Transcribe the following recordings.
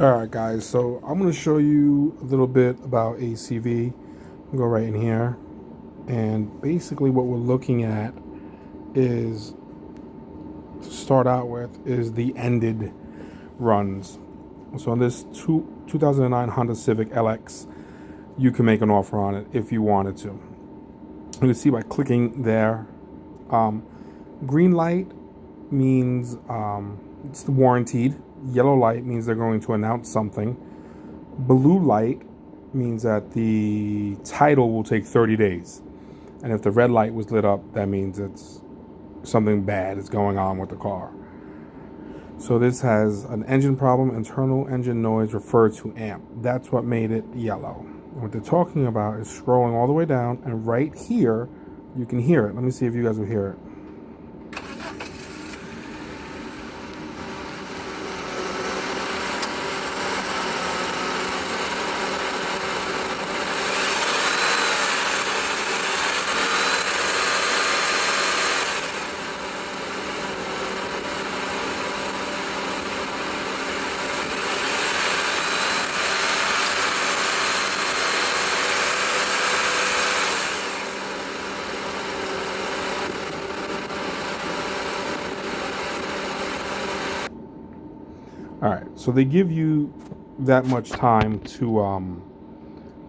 Alright guys, so I'm going to show you a little bit about ACV. I'll go right in here, and basically what we're looking at is, to start out with, is the ended runs. So on this 2009 Honda Civic Lx, you can make an offer on it if you wanted to. You can see by clicking there, green light means it's warranted. Yellow light means they're going to announce something. Blue light means that the title will take 30 days. And if the red light was lit up, that means it's something bad is going on with the car. So this has an engine problem, internal engine noise referred to amp. That's what made it yellow. And what they're talking about is scrolling all the way down, and right here, you can hear it. Let me see if you guys will hear it. All right, so they give you that much time to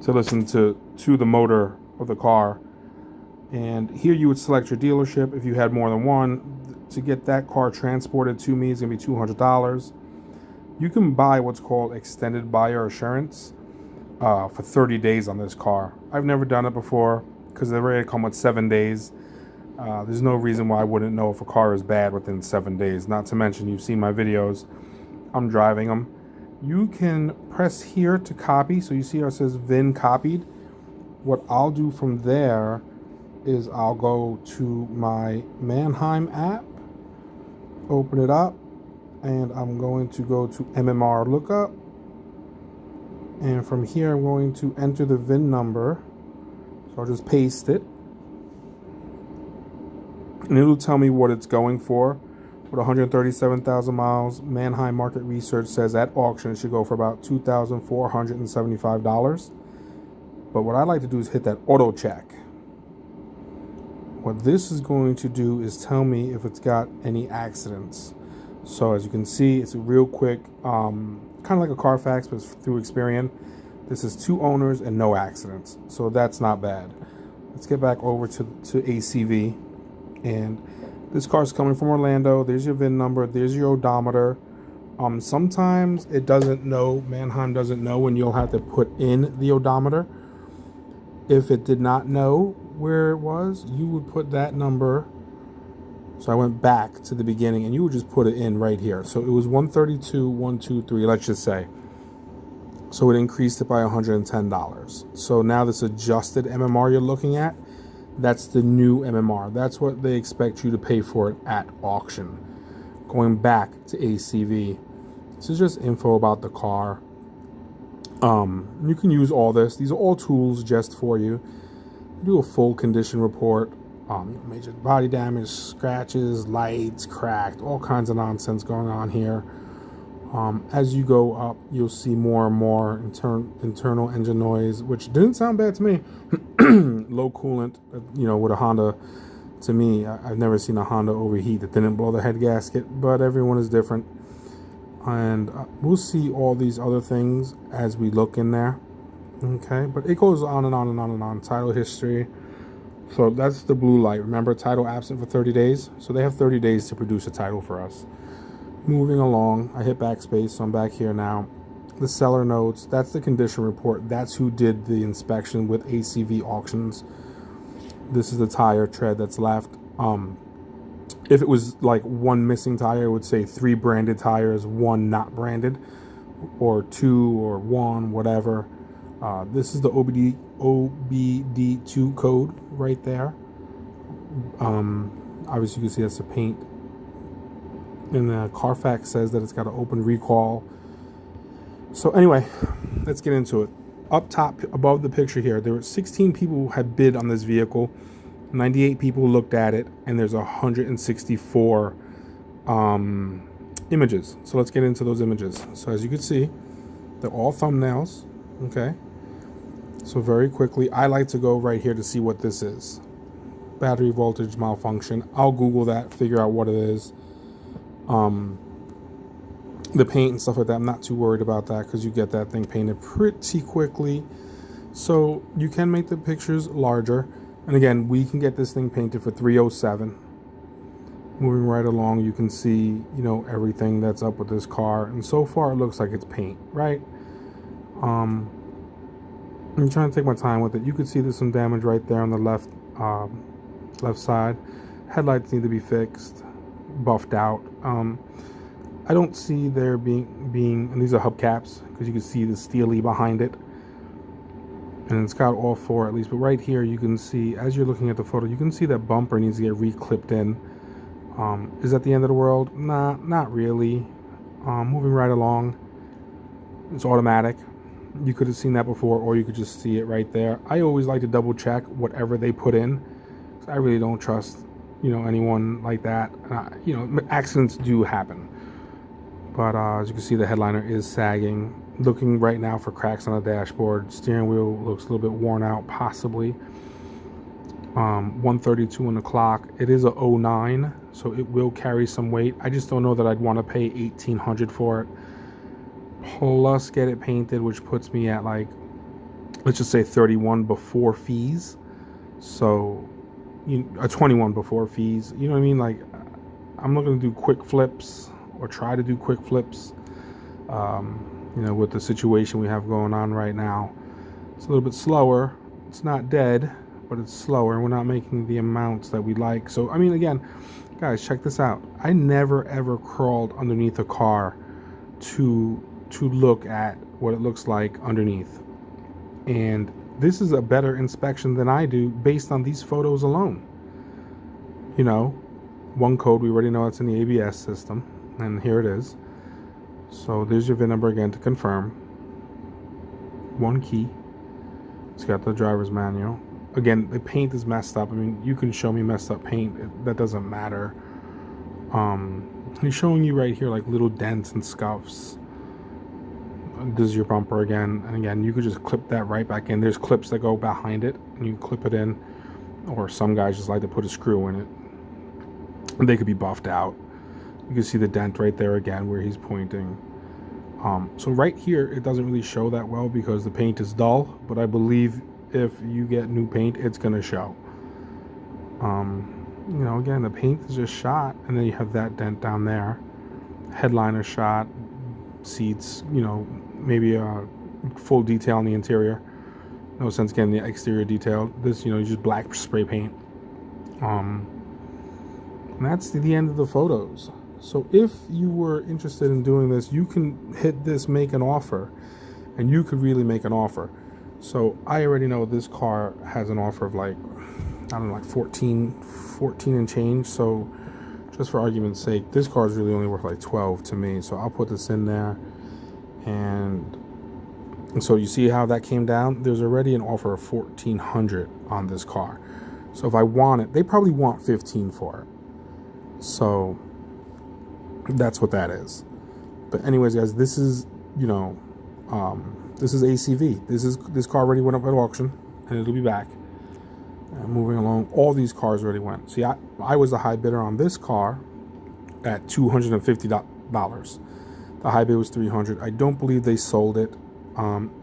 listen to the motor of the car, and here you would select your dealership if you had more than one. To get that car transported to me is gonna be $200. You can buy what's called extended buyer assurance for 30 days on this car. I've never done it before because they're ready to come with 7 days. There's no reason why I wouldn't know if a car is bad within 7 days. Not to mention, you've seen my videos. I'm driving them. You can press here to copy. So you see how it says VIN copied. What I'll do from there is I'll go to my Mannheim app, open it up, and I'm going to go to Mmr Lookup. And from here, I'm going to enter the VIN number. So I'll just paste it. And it'll tell me what it's going for. With 137,000 miles, Mannheim market research says at auction it should go for about $2,475. But what I like to do is hit that Autocheck. What this is going to do is tell me if it's got any accidents. So as you can see, it's a real quick, kind of like a Carfax, but through Experian. This is 2 owners and no accidents. So that's not bad. Let's get back over to ACV. And this car is coming from Orlando. There's your VIN number. There's your odometer. Sometimes it doesn't know, Mannheim doesn't know when you'll have to put in the odometer. If it did not know where it was, you would put that number. So I went back to the beginning and you would just put it in right here. So it was 132, 123, let's just say. So it increased it by $110. So now this adjusted MMR you're looking at, that's the new MMR. That's what they expect you to pay for it at auction. Going back to ACV, this is just info about the car. You can use all this. These are all tools just for you. You do a full condition report. Major body damage, scratches, lights, cracked, all kinds of nonsense going on here. As you go up, you'll see more and more internal engine noise, which didn't sound bad to me. Low coolant, with a Honda. To me, I've never seen a Honda overheat that didn't blow the head gasket, but everyone is different. And we'll see all these other things as we look in there. Okay, but it goes on and on and on and on. Title history. So that's the blue light. Remember, title absent for 30 days. So they have 30 days to produce a title for us. Moving along, I hit backspace, so I'm back here now. The seller notes, that's the condition report. That's who did the inspection with ACV Auctions. This is the tire tread that's left. If it was like 1 missing tire, it would say 3 branded tires, 1 not branded, or 2 or 1, whatever. This is the OBD2 code right there. Obviously, you can see that's the paint. And the Carfax says that it's got an open recall. So anyway, let's get into it. Up top, above the picture here, there were 16 people who had bid on this vehicle. 98 people looked at it, and there's 164 images. So let's get into those images. So as you can see, They're all thumbnails, okay? So very quickly, I like to go right here to see what this is. Battery voltage malfunction. I'll Google that, figure out what it is. The paint and stuff like that, I'm not too worried about that because you get that thing painted pretty quickly. So you can make the pictures larger. And again, we can get this thing painted for $307. Moving right along, you can see, you know, everything that's up with this car. And so far, it looks like it's paint, right? I'm trying to take my time with it. You can see there's some damage right there on the left side. Headlights need to be fixed, buffed out. I don't see there being, and these are hubcaps because you can see the steely behind it. And it's got all four at least, but right here you can see, as you're looking at the photo, you can see that bumper needs to get re-clipped in. Is that the end of the world? Nah, not really. Moving right along, it's automatic. You could have seen that before, or you could just see it right there. I always like to double check whatever they put in. I really don't trust, you know, anyone like that. You know, accidents do happen. But as you can see, the headliner is sagging. Looking right now for cracks on the dashboard. Steering wheel looks a little bit worn out, possibly. 132 on the clock. It is a 09, so it will carry some weight. I just don't know that I'd want to pay $1,800 for it. Plus get it painted, which puts me at like, let's just say 31 before fees. So, a 21 before fees. You know what I mean? Like, I'm looking to do quick flips, or try to do quick flips. You know, with the situation we have going on right now, it's a little bit slower. It's not dead, but it's slower. We're not making the amounts that we like. So, I mean, again, guys, check this out. I never ever crawled underneath a car to look at what it looks like underneath. And this is a better inspection than I do based on these photos alone. You know, one code, we already know it's in the ABS system, and here it is. So there's your VIN number again to confirm. One key. It's got the driver's manual. Again, the paint is messed up. I mean, you can show me messed up paint. That doesn't matter. He's showing you right here like little dents and scuffs. This is your bumper again. And again, you could just clip that right back in. There's clips that go behind it, and you clip it in. Or some guys just like to put a screw in it. And they could be buffed out. You can see the dent right there again where he's pointing. So right here, it doesn't really show that well because the paint is dull, but I believe if you get new paint, it's going to show. You know, again, the paint is just shot, and then you have that dent down there. Headliner shot, seats, you know, maybe a full detail on the interior. No sense getting the exterior detail. This, you know, just black spray paint. And that's the end of the photos. So if you were interested in doing this, you can hit this make an offer, and you could really make an offer. So I already know this car has an offer of like, I don't know, like 14 and change. So just for argument's sake, this car is really only worth like 12 to me. So I'll put this in there. And so you see how that came down? There's already an offer of $1,400 on this car. So if I want it, they probably want 15 for it. So that's what that is. But anyways, guys, this is, you know, this is ACV. This car already went up at auction, and it'll be back. And moving along, all these cars already went. See, I was the high bidder on this car at $250. The high bid was $300. I don't believe they sold it.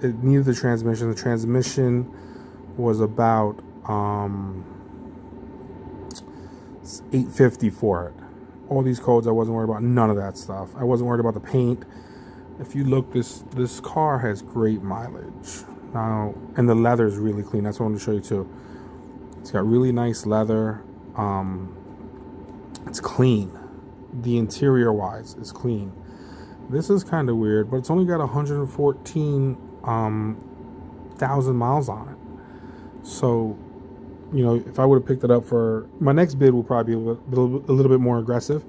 It needed the transmission. The transmission was about $850 for it. All these codes, I wasn't worried about none of that stuff. I wasn't worried about the paint. If you look, this car has great mileage now, and the leather is really clean. That's what I wanted to show you too. It's got really nice leather. It's clean. The interior wise is clean. This is kind of weird, but it's only got 114,000 miles on it. So, you know, if I would have picked it up for my next bid, will probably be a little bit more aggressive.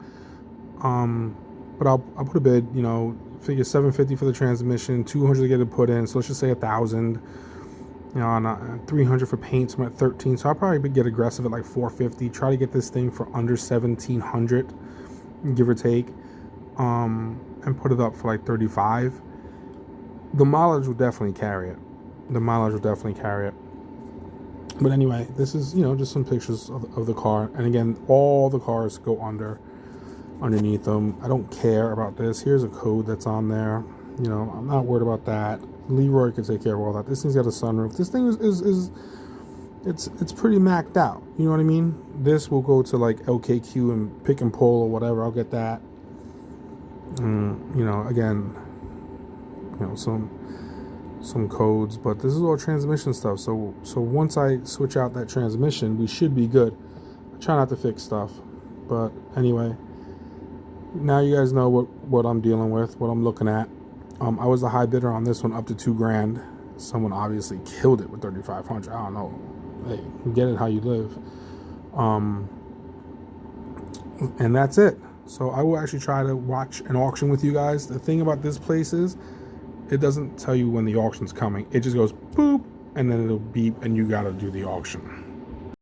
But I'll put a bid, you know, figure $750 for the transmission, $200 to get it put in. So let's just say $1,000. You know, and $300 for paint. So I'm at $13. So I'll probably get aggressive at like $450. Try to get this thing for under $1,700, give or take, and put it up for like $35. the mileage will definitely carry it. The mileage will definitely carry it. But anyway, this is, you know, just some pictures of the car. And again, all the cars go underneath them. I don't care about this. Here's a code that's on there. You know, I'm not worried about that. Leroy can take care of all that. This thing's got a sunroof. This thing is it's pretty maxed out. You know what I mean? This will go to like LKQ and pick and pull or whatever. I'll get that. You know, again, you know, some codes, but this is all transmission stuff. So once I switch out that transmission, we should be good. I try not to fix stuff, but anyway, now you guys know what I'm dealing with, what I'm looking at. I was the high bidder on this one, up to $2,000. Someone obviously killed it with $3,500. I don't know. Hey, get it how you live. And that's it. So I will actually try to watch an auction with you guys. The thing about this place is, it doesn't tell you when the auction's coming. It just goes boop, and then it'll beep, and you gotta do the auction.